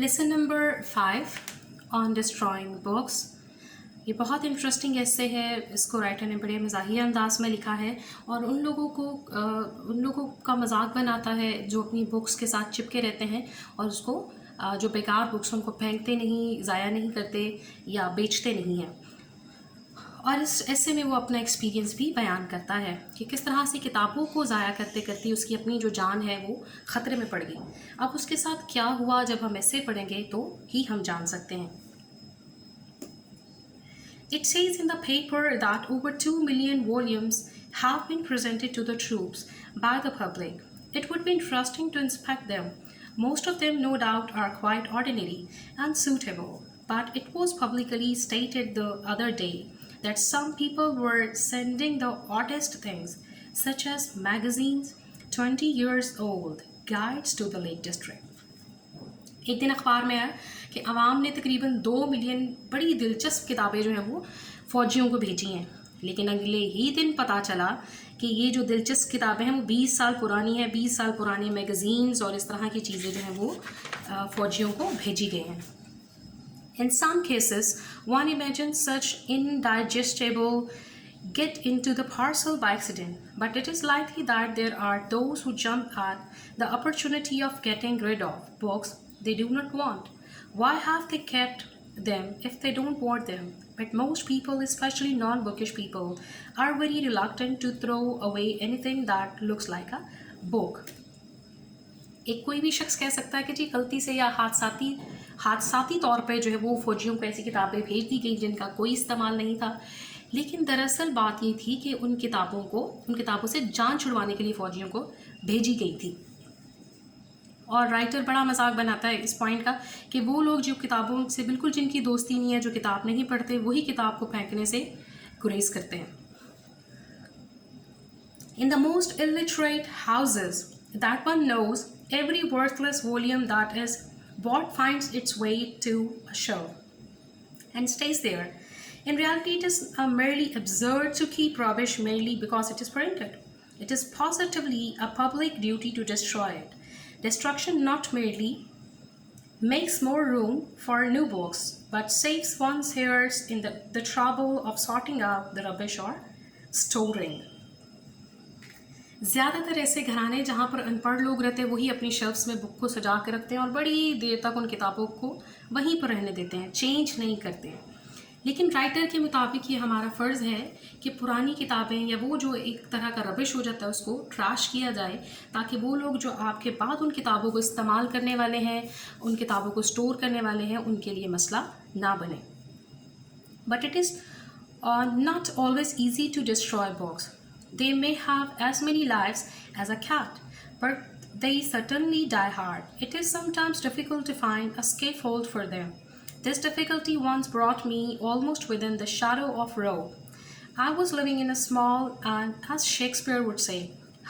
Lesson number 5 on destroying books. ये बहुत interesting ऐसे है, इसको राइटर ने बड़े मज़ाहिया अंदाज में लिखा है और उन लोगों का मजाक बनाता है जो अपनी बुक्स के साथ चिपके रहते हैं और उसको जो बेकार बुक्स उनको फेंकते नहीं, ज़ाया नहीं करते या बेचते नहीं हैं। और इस ऐसे में वो अपना एक्सपीरियंस भी बयान करता है कि किस तरह से किताबों को ज़ाया करते करते उसकी अपनी जो जान है वो ख़तरे में पड़ गई। अब उसके साथ क्या हुआ जब हम ऐसे पढ़ेंगे तो ही हम जान सकते हैं। It says in the paper that over 2 million volumes have been presented to the troops by the public. It would be interesting to inspect them. Most of them, no doubt, are quite ordinary and suitable, but it was publicly stated the other day that some people were sending the oddest things, such as magazines, 20 years old, guides to the Lake District. एक दिन अखबार में आया कि आवाम ने तकरीबन 2 million बड़ी दिलचस्प किताबें जो हैं वो फ़ौजियों को भेजी हैं, लेकिन अगले ही दिन पता चला कि ये जो दिलचस्प किताबें हैं वो 20 साल पुरानी हैं। 20 साल पुरानी मैगज़ीन्स और इस तरह की चीज़ें जो हैं वो फ़ौजियों को भेजी गई हैं। In some cases, one imagines such indigestible get into the parcel by accident, but it is likely that there are those who jump at the opportunity of getting rid of books they do not want. Why have they kept them if they don't want them? But most people, especially non-bookish people, are very reluctant to throw away anything that looks like a book. एक कोई भी शख्स कह सकता है कि जी गलती से या हादसाती तौर पे जो है वो फ़ौजियों को ऐसी किताबें भेज दी गई जिनका कोई इस्तेमाल नहीं था, लेकिन दरअसल बात ये थी कि उन किताबों से जान छुड़वाने के लिए फ़ौजियों को भेजी गई थी। और राइटर बड़ा मजाक बनाता है इस पॉइंट का कि वो लोग जो किताबों से बिल्कुल जिनकी दोस्ती नहीं है, जो किताब नहीं पढ़ते, वही किताब को फेंकने से गुरेज करते हैं। In the most illiterate houses that one knows, every worthless volume that is bought finds its way to a shelf and stays there. In reality, it is merely absurd to keep rubbish merely because it is printed. It is positively a public duty to destroy it. Destruction not merely makes more room for new books, but saves one's heirs in the trouble of sorting out the rubbish or storing. ज़्यादातर ऐसे घराने जहाँ पर अनपढ़ लोग रहते हैं वही अपनी शेल्फ्स में बुक को सजा के रखते हैं और बड़ी देर तक उन किताबों को वहीं पर रहने देते हैं, चेंज नहीं करते। लेकिन राइटर के मुताबिक ये हमारा फ़र्ज़ है कि पुरानी किताबें या वो जो एक तरह का रबिश हो जाता है उसको ट्रैश किया जाए, ताकि वो लोग जो आपके बाद उन किताबों को इस्तेमाल करने वाले हैं, उन किताबों को स्टोर करने वाले हैं, उनके लिए मसला ना बने। But it is not always easy to destroy books. They may have as many lives as a cat, but they certainly die hard. It is sometimes difficult to find a scaffold for them. This difficulty once brought me almost within the shadow of Rome. I was living in a small and, as Shakespeare would say,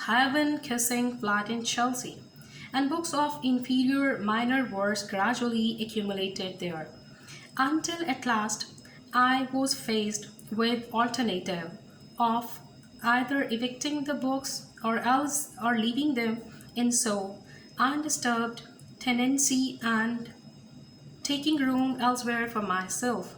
heaven-kissing flat in Chelsea, and books of inferior minor works gradually accumulated there, until at last I was faced with alternative of either evicting the books or leaving them in so undisturbed tenancy and taking room elsewhere for myself.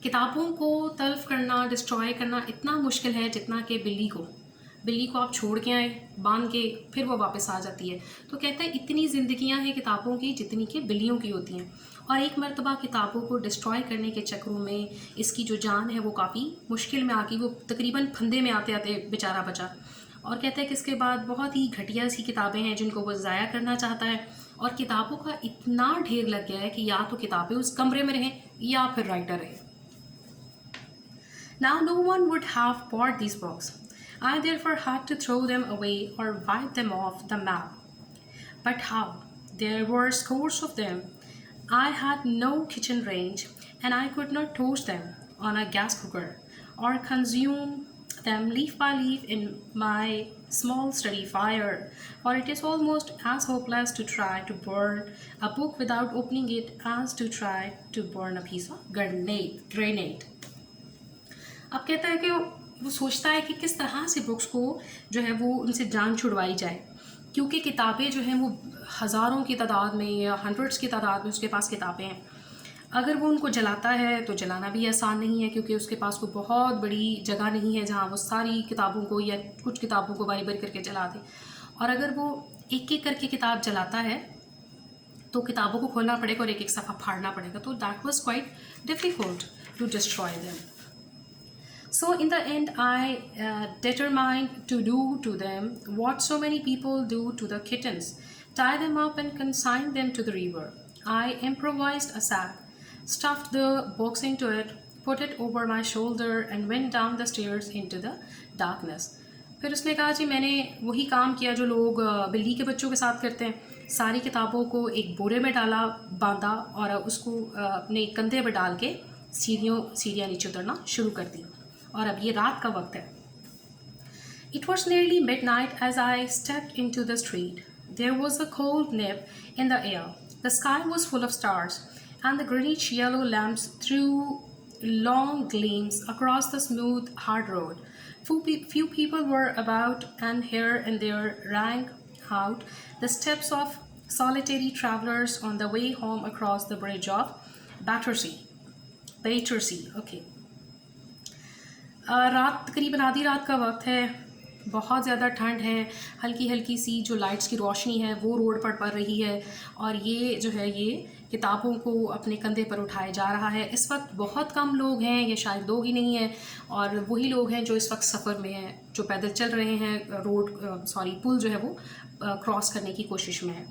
किताबों को तल्फ करना, destroy करना इतना मुश्किल है जितना कि बिल्ली को आप छोड़ के आए बांध के, फिर वो वापस आ जाती है। तो कहता है इतनी ज़िंदगियां हैं किताबों की जितनी कि बिल्लियों की होती हैं, और एक मरतबा किताबों को डिस्ट्रॉय करने के चक्रों में इसकी जो जान है वो काफ़ी मुश्किल में आ गई। वो तकरीबन फंदे में आते आते बेचारा बचा। और कहता है कि इसके बाद बहुत ही घटिया सी किताबें हैं जिनको वो ज़ाया करना चाहता है, और किताबों का इतना ढेर लग गया है कि या तो किताबें उस कमरे में रहें या फिर राइटर रहे। Now no one would have bought these books. I therefore had to throw them away or wipe them off the map. But how? There were scores of them. I had no kitchen range, and I could not toast them on a gas cooker or consume them leaf by leaf in my small study fire, for it is almost as hopeless to try to burn a book without opening it as to try to burn a piece of grenade. अब कहता है कि वो सोचता है कि किस तरह से बुक्स को जो है वो उनसे जान छुड़वाई जाए। क्योंकि किताबें जो हैं वो हज़ारों की तादाद में या हंड्रेड्स की तादाद में उसके पास किताबें हैं। अगर वो उनको जलाता है तो जलाना भी आसान नहीं है, क्योंकि उसके पास कोई बहुत बड़ी जगह नहीं है जहाँ वो सारी किताबों को या कुछ किताबों को बारी बारी करके जला दे। और अगर वो एक एक करके किताब जलाता है तो किताबों को खोलना पड़ेगा और एक एक सफ़ा फाड़ना पड़ेगा, तो that was quite difficult to destroy them. So in the end, I determined to do to them what so many people do to the kittens: tie them up and consign them to the river. I improvised a sack, stuffed the box into it, put it over my shoulder, and went down the stairs into the darkness. फिर उसने कहा जी मैंने वही काम किया जो लोग बिल्ली के बच्चों के साथ करते हैं। सारी किताबों को एक बोरे में डाला, बांधा और उसको अपने कंधे पर डाल के सीढ़ियाँ नीचे उतरना शुरू कर दी। और अब ये रात का वक्त है। It was nearly midnight as I stepped into the street. There was a cold nip in the air. The sky was full of stars, and the greenish yellow lamps threw long gleams across the smooth, hard road. Few people were about, and here and there rang out the steps of solitary travelers on the way home across the bridge of Battersea. Okay. रात तकरीबन आधी रात का वक्त है, बहुत ज़्यादा ठंड है, हल्की हल्की सी जो लाइट्स की रोशनी है वो रोड पर पड़ रही है और ये जो है ये किताबों को अपने कंधे पर उठाए जा रहा है। इस वक्त बहुत कम लोग हैं, ये शायद लोग ही नहीं हैं, और वही लोग हैं जो इस वक्त सफ़र में हैं, जो पैदल चल रहे हैं, पुल जो है वो क्रॉस करने की कोशिश में है।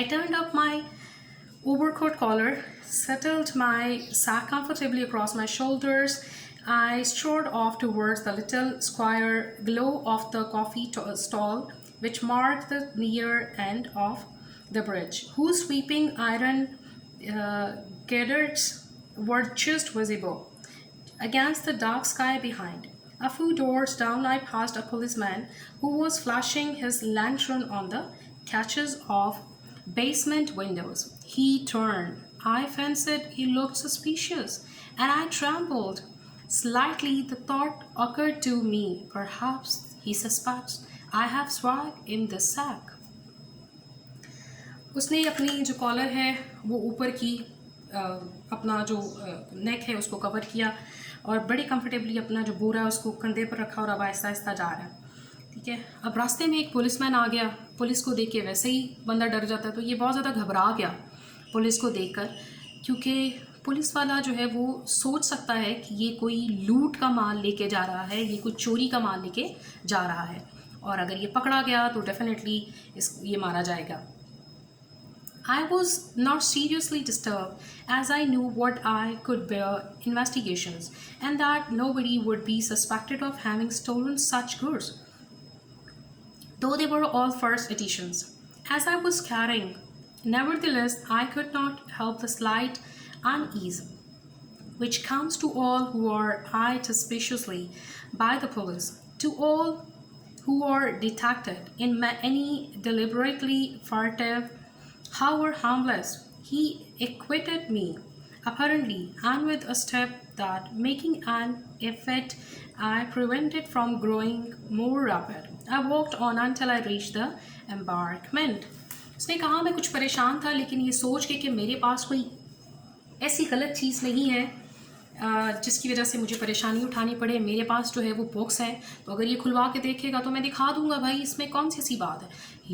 I turned up my overcoat collar, settled my sack comfortably across my shoulders. I strode off towards the little square glow of the coffee stall, which marked the near end of the bridge, whose sweeping iron girders were just visible against the dark sky behind. A few doors down, I passed a policeman who was flashing his lantern on the catches of basement windows. He turned. I fancied he looked suspicious, and I trembled. Slightly, the thought occurred to me, perhaps he suspects I have swag in the sack. उसने अपनी जो collar है वो ऊपर की अपना जो नेक है उसको कवर किया और बड़े कंफर्टेबली अपना जो बोरा है उसको कंधे पर रखा और अब आहिस्ता आहिस्ता जा रहा है। ठीक है, अब रास्ते में एक पुलिसमैन आ गया। पुलिस को देख के वैसे ही बंदा डर जाता है, तो ये बहुत ज़्यादा घबरा गया पुलिस को देखकर, क्योंकि पुलिस वाला जो है वो सोच सकता है कि ये कोई लूट का माल लेके जा रहा है, ये कोई चोरी का माल लेके जा रहा है, और अगर ये पकड़ा गया तो डेफिनेटली ये मारा जाएगा। I was not seriously disturbed, as I knew what I could bear investigations, and that nobody would be suspected of having stolen such goods, though they were all first editions. As I was carrying, nevertheless, I could not help the slight unease which comes to all who are eyed suspiciously by the police, to all who are detected in any deliberately furtive, however harmless. He acquitted me, apparently, and with a step that, making an effort, I prevented from growing more rapid. I walked on until I reached the embankment. उसने कहा मैं कुछ परेशान था, लेकिन ये सोच के कि मेरे पास कोई ऐसी गलत चीज़ नहीं है जिसकी वजह से मुझे परेशानी उठानी पड़े। मेरे पास जो है वो बॉक्स है, तो अगर ये खुलवा के देखेगा तो मैं दिखा दूंगा भाई, इसमें कौन सी बात है।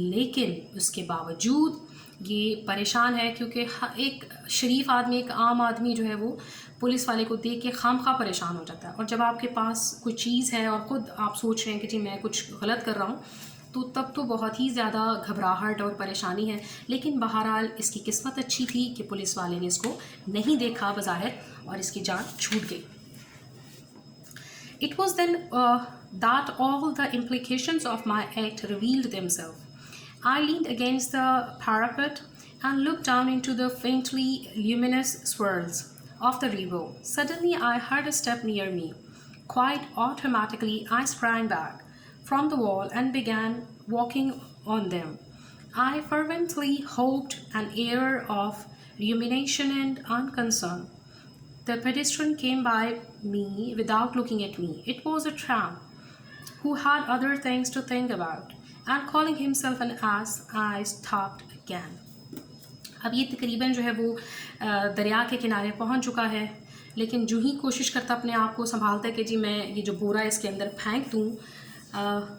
लेकिन उसके बावजूद ये परेशान है, क्योंकि एक शरीफ आदमी, एक आम आदमी जो है वो पुलिस वाले को देख के खामखा परेशान हो जाता है। और जब आपके पास कोई चीज़ है और ख़ुद आप सोच रहे हैं कि जी मैं कुछ गलत कर रहा हूँ, तो तब तो बहुत ही ज़्यादा घबराहट और परेशानी है। लेकिन बहरहाल इसकी किस्मत अच्छी थी कि पुलिस वाले ने इसको नहीं देखा बज़ाहिर, और इसकी जान छूट गई। It was then that all the implications of my act revealed themselves. I leaned against the parapet and looked down into the faintly luminous swirls of the river. Suddenly I heard a step near me. Quite automatically I sprang back from the wall and began walking on them. I fervently hoped an air of rumination and unconcern. The pedestrian came by me without looking at me. It was a tramp who had other things to think about, and calling himself an ass, I stopped again. अब ये तकरीबन जो है वो दरिया के किनारे पहुंच चुका है, लेकिन जो ही कोशिश करता अपने आप को संभालता है कि जी मैं ये जो बोरा इसके अंदर फेंक दूँ।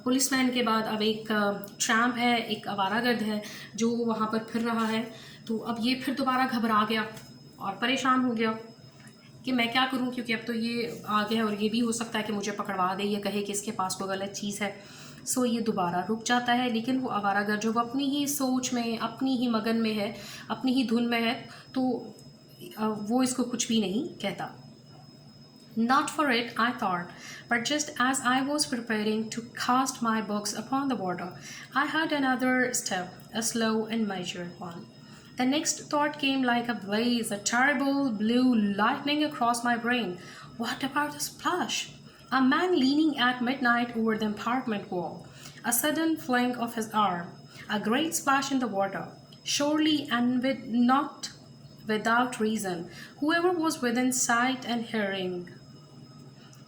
पुलिसमैन के बाद अब एक ट्रैम्प है, एक आवारागर्द है जो वहाँ पर फिर रहा है। तो अब ये फिर दोबारा घबरा गया और परेशान हो गया कि मैं क्या करूं, क्योंकि अब तो ये आ गया है और ये भी हो सकता है कि मुझे पकड़वा दे, ये कहे कि इसके पास कोई गलत चीज़ है। सो ये दोबारा रुक जाता है, लेकिन वो आवारागर जो वो अपनी ही सोच में, अपनी ही मगन में है, अपनी ही धुन में है, तो वो इसको कुछ भी नहीं कहता। Not for it, I thought, but just as I was preparing to cast my books upon the water, I heard another step, a slow and measured one. The next thought came like a blaze, a terrible blue lightning across my brain. What about the splash? A man leaning at midnight over the apartment wall. A sudden fling of his arm. A great splash in the water. Surely and not without reason. Whoever was within sight and hearing,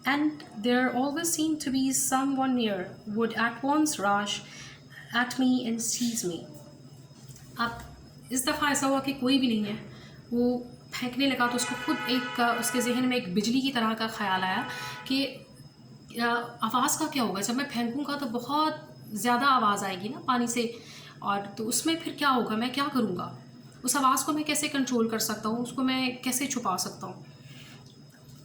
and there always seemed to be someone near, would at once rush at me and seize me. अब इस दफ़ा ऐसा हुआ कि कोई भी नहीं है। वो फेंकने लगा तो उसको खुद एक उसके जहन में एक बिजली की तरह का ख्याल आया कि आवाज़ का क्या होगा, जब मैं फेंकूँगा तो बहुत ज़्यादा आवाज़ आएगी ना पानी से, और तो उसमें फिर क्या होगा, मैं क्या करूँगा, उस आवाज़ को मैं कैसे कंट्रोल कर सकता हूँ, उसको मैं कैसे छुपा सकता हूँ।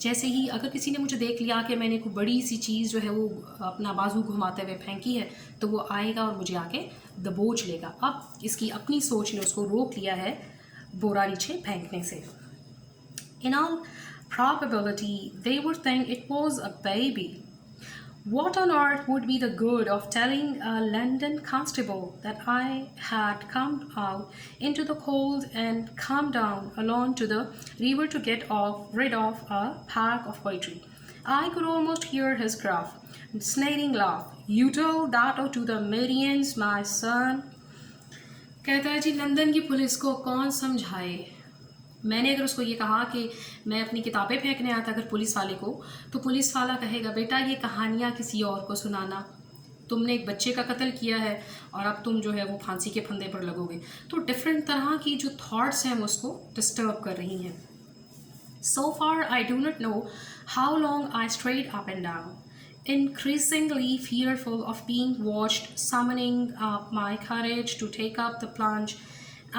जैसे ही अगर किसी ने मुझे देख लिया कि मैंने कोई बड़ी सी चीज़ जो है वो अपना बाजू घुमाते हुए फेंकी है, तो वो आएगा और मुझे आके दबोच लेगा। अब इसकी अपनी सोच ने उसको रोक लिया है बोरा नीचे फेंकने से। In all probability, they would think it was a baby. What on earth would be the good of telling a London constable that I had come out into the cold and come down alone to the river to get rid of a pack of poetry? I could almost hear his gruff, sneering laugh. You tell that to the Marians, my son. कहता है जी London की police को कौन समझाए। मैंने अगर उसको ये कहा कि मैं अपनी किताबें फेंकने आता अगर पुलिस वाले को, तो पुलिस वाला कहेगा बेटा ये कहानियाँ किसी और को सुनाना, तुमने एक बच्चे का कत्ल किया है और अब तुम जो है वो फांसी के फंदे पर लगोगे। तो डिफरेंट तरह की जो थॉट्स हैं वो उसको डिस्टर्ब कर रही हैं। So far I do not know how long I strayed up and down, increasingly fearful of being watched, summoning up my courage to take up the plunge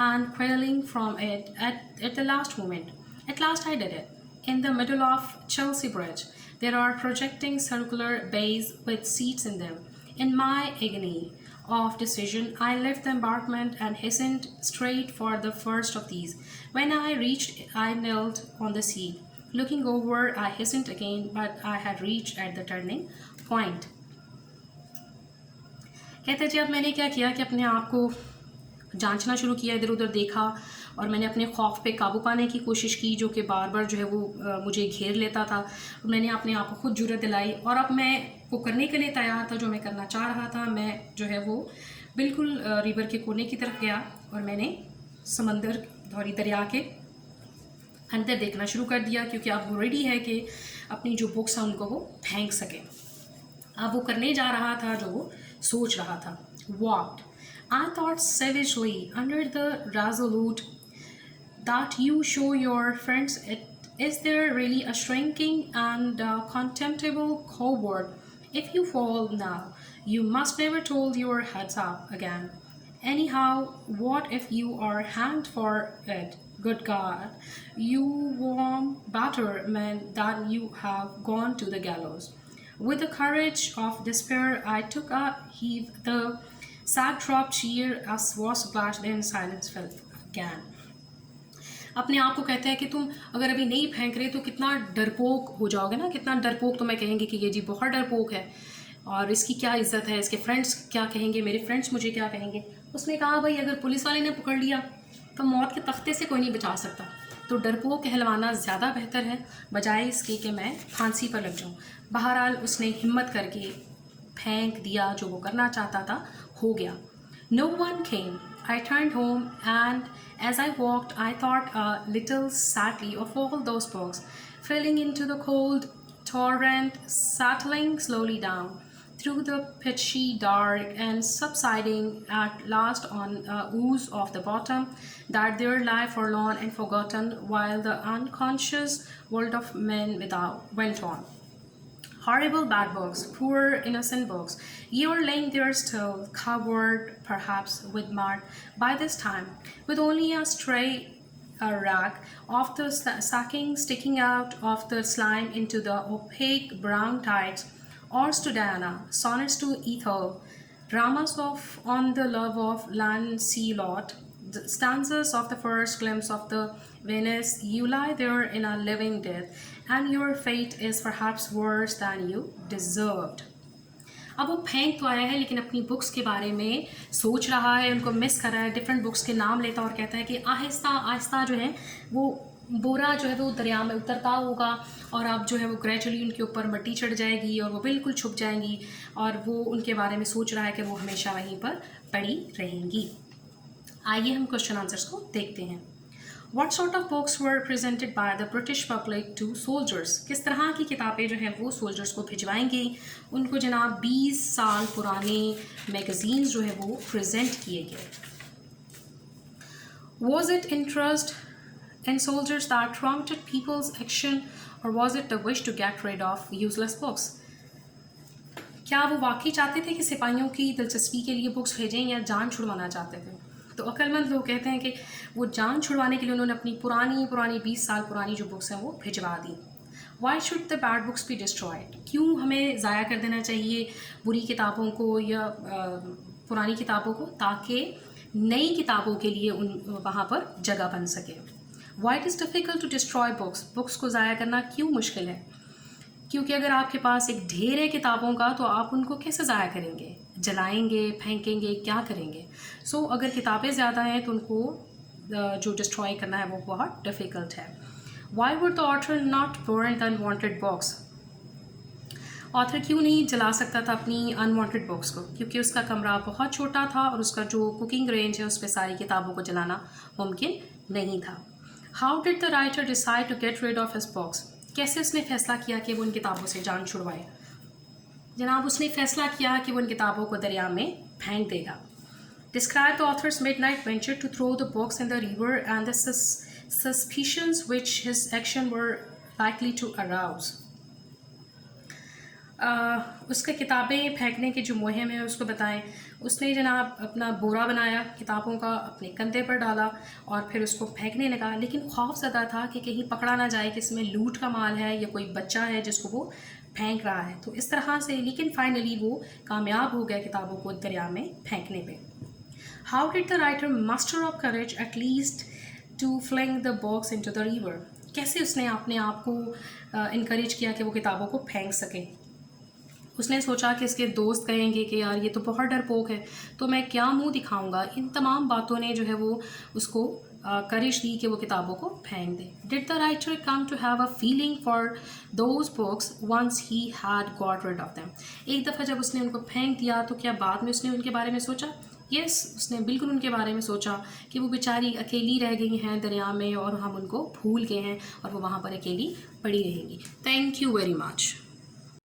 and quelling from it at the last moment. At last I did it. In the middle of Chelsea Bridge, there are projecting circular bays with seats in them. In my agony of decision, I left the embankment and hastened straight for the first of these. When I reached, I knelt on the seat. Looking over, I hastened again, but I had reached at the turning point. कहते जी अब मैंने क्या किया कि अपने आप को जांचना शुरू किया, इधर उधर देखा और मैंने अपने खौफ पे काबू पाने की कोशिश की जो कि बार बार जो है वो मुझे घेर लेता था। मैंने अपने आप को खुद जुर्रत दिलाई और अब मैं वो करने के लिए तैयार था जो मैं करना चाह रहा था। मैं जो है वो बिल्कुल रिवर के कोने की तरफ गया और मैंने समंदर और दरिया के अंदर देखना शुरू कर दिया, क्योंकि अब वो रेडी है कि अपनी जो बुक्स हैं उनको वो फेंक सके। अब वो करने जा रहा था जो वो सोच रहा था। What? I thought savagely under the resolute that you show your friends it. Is there really a shrinking and contemptible coward? If you fall now, you must never told your heads up again. Anyhow, what if you are hanged for it? Good God, you warm better men than you have gone to the gallows. With the courage of despair, I took a heave. The sack dropped sheer as was splashed, then silence fell again. अपने आप को कहते हैं कि तुम अगर अभी नहीं फेंक रहे तो कितना डरपोक हो जाओगे ना, कितना डरपोक तुम्हें कहेंगे कि ये जी बहुत डरपोक है और इसकी क्या इज्जत है, इसके फ्रेंड्स क्या कहेंगे, मेरे फ्रेंड्स मुझे क्या कहेंगे। उसने कहा भाई अगर पुलिस वाले ने पकड़ लिया तो मौत के तख्ते से कोई नहीं बचा सकता, तो डरपोक कहलवाना ज़्यादा बेहतर है बजाय इसके कि मैं फांसी पर लग जाऊँ। बहरहाल उसने हिम्मत करके फेंक दिया, जो वो करना चाहता था हो गया। No one came. I turned home, and as I walked, I thought a little sadly of all those books, falling into the cold torrent, settling slowly down. through the pitchy dark and subsiding at last on ooze of the bottom, that there lie forlorn and forgotten while the unconscious world of men without went on. Horrible bad books, poor innocent books, you are laying there still, covered perhaps with mud by this time, with only a stray rag of the sacking sticking out of the slime into the opaque brown tides, or to Diana, sonnets to Ethel, dramas of on the love of Lancelot, the stanzas of the first glimpse of the Venus. You lie there in a living death, and your fate is perhaps worse than you deserved. अब वो फेंक तो आया है लेकिन अपनी books के बारे में सोच रहा है, उनको मिस कर रहा है, डिफरेंट बुक्स के नाम लेता और कहता है कि आहिस्ता आहिस्ता जो है वो बोरा जो है वो दरिया में उतरता होगा और अब जो है वो ग्रेजुअली उनके ऊपर मिट्टी चढ़ जाएगी और वो बिल्कुल छुप जाएंगी और वो उनके बारे में सोच रहा है कि वो हमेशा वहीं पर पड़ी रहेंगी। आइए हम क्वेश्चन आंसर्स को देखते हैं। What sort of books were presented by the British public to soldiers? किस तरह की किताबें जो हैं वो सोल्जर्स को भिजवाएंगे, उनको जनाब 20 साल पुराने मैगजीन्स जो है वो प्रेजेंट किए गए। Was it interest in soldiers that prompted people's action, or was it the wish to get rid of useless books? क्या वो वाकई चाहते थे कि सिपाहियों की दिलचस्पी के लिए बुक्स भेजें या जान छुड़वाना चाहते थे? तो अक्लमंद लोग कहते हैं कि वो जान छुड़वाने के लिए उन्होंने अपनी पुरानी 20 साल पुरानी जो बुक्स हैं वो भिजवा दी। Why should the bad books be destroyed? क्यों हमें ज़ाया कर देना चाहिए बुरी किताबों को या पुरानी किताबों को, ताकि नई किताबों के लिए उन वहाँ पर जगह बन सके। Why it is difficult to destroy books? Books को ज़ाया करना क्यों मुश्किल है? क्योंकि अगर आपके पास एक ढेर है किताबों का तो आप उनको कैसे ज़ाया करेंगे? जलाएंगे, फेंकेंगे, क्या करेंगे? सो अगर किताबें ज़्यादा हैं तो उनको जो डिस्ट्रॉय करना है वो बहुत डिफ़िकल्ट है। Why would the author not burn the unwanted books? Author क्यों नहीं जला सकता था अपनी अनवांटेड बुक्स को? क्योंकि उसका कमरा बहुत छोटा था और उसका जो कुकिंग रेंज है उस पर सारी किताबों को जलाना मुमकिन नहीं था। How did the writer decide to get rid of his books? कैसे उसने फैसला किया कि वो उन किताबों से जान छुड़वाए? जनाब उसने फैसला किया कि वो उन किताबों को दरिया में फेंक देगा। Describe the author's midnight venture to throw the books in the river and the suspicions which his action were likely to arouse. उसके किताबें फेंकने की जो मुहिम है उसको बताएं। उसने जनाब अपना बोरा बनाया किताबों का, अपने कंधे पर डाला और फिर उसको फेंकने लगा, लेकिन खौफज़दा था कि कहीं पकड़ा ना जाए कि इसमें लूट का माल है या कोई बच्चा है जिसको वो फेंक रहा है। तो इस तरह से लेकिन फाइनली वो कामयाब हो गया किताबों को दरिया में फेंकने पे। How did the writer muster up courage at least to fling the box into the river? कैसे उसने अपने आप को इनकरेज किया कि वो किताबों को फेंक सके? उसने सोचा कि इसके दोस्त कहेंगे कि यार ये तो बहुत डरपोक है, तो मैं क्या मुंह दिखाऊंगा। इन तमाम बातों ने जो है वो उसको करेज दी कि वो किताबों को फेंक दे। Did the writer come to have a feeling for those books once he had got rid of them? एक दफ़ा जब उसने उनको फेंक दिया तो क्या बाद में उसने उनके बारे में सोचा? यस, उसने बिल्कुल उनके बारे में सोचा कि वो बेचारी अकेली रह गई हैं दरिया में और हम उनको भूल गए हैं और वो वहाँ पर अकेली पड़ी रहेंगी। Thank you very much.